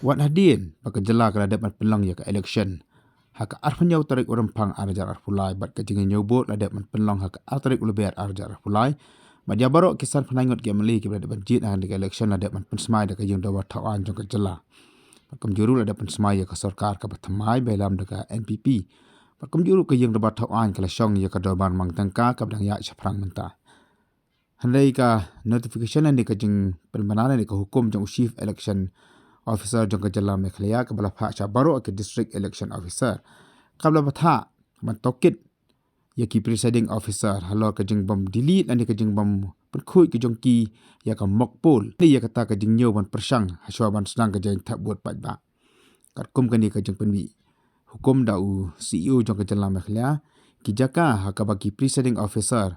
Wan hadin baka jela kala dapat penlang ya ka election. Haka arfanyau tarik urempang arjar arpulai bat ka jingin nyobot la dapat penlang haka artarik uleber arjar arpulai. Mat ya barok kisan penangot ke meli ke dapat jit han ka election la dapat pensmai da ka jing dawa tawan jong ka jela. Pakam juru la dapat semai ya ka sarkar ka bathamai belam da ka NPP. Pakam juru ka jing dawa tawan kala syong ya ka dawan mang tangka ka badang ya syafrang mentah. Handai ka notification ni ka jing penmanana ni ka hukum jong chief election officer jong ka jela Meghalaya ka bala pha cha baro ke district election officer kabla batha man tokit ya ki presiding officer halor ka jing bam delete ani ka jing bam perkhoi ke jong ki ya ka mokpol ni ya kata ka jing nyo ban persang haswa ban senang ka jing thak buat pat ba kat kum ka ni ka jing penwi hukum da u CEO jong ka jela Meghalaya ki jaka ha ka bagi presiding officer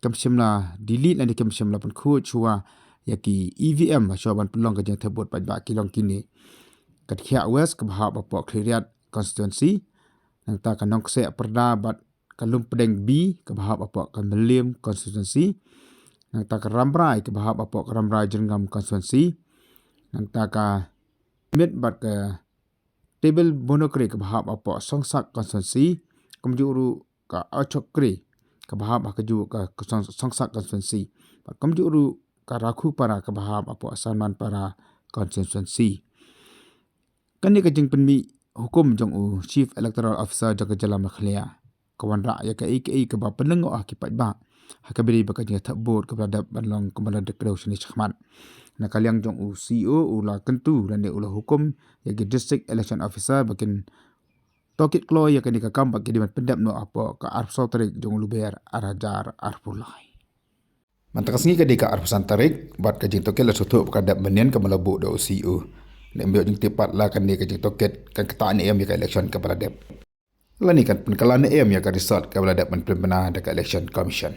kam shimla delete ani kam shimla perkhoi chua ya ki EVM haswa ban pelong ka jing thak buat pat ba kilong kini kat khia west ka bahab apok khiriat constituency nang ta ka nokse perda bat kalum pedeng B ka bahab apok ka melim constituency nang ta ka ramrai ka bahab apok ramrai jenggam constituency nang ta ka mit bat ka table bonokre ka bahab apok songsak constituency kamjuru ka achokre ka bahab ka ju ka songsak constituency kamjuru ka rakhu para ka bahab apok sanman para constituency kan ni ka jing penmi hukum jong u chief electoral officer jong ka jela Meghalaya kawan ra ya ka ka ba penengo ki pat ba ha ka beri ba ka jing thabot ka bladap banlong ka bala de kreu sini chkhman na kalyang jong u CEO ula kentu dan de ula hukum ya ki district election officer bakin tokit klo ya ka ni ka kam ba ki dimat pendap no apo ka arso tarik jong luber arajar arpulai mantakas ngi ka di ka arpusan tarik bat ka jing tokit la sotu ka dap menen ka malabu do CEO le mbio jing tipat la kan ni ka jing toket kan ketaan em ka election ka baladep lani kan penkalan em ya ka result ka baladep men pembina da ka election commission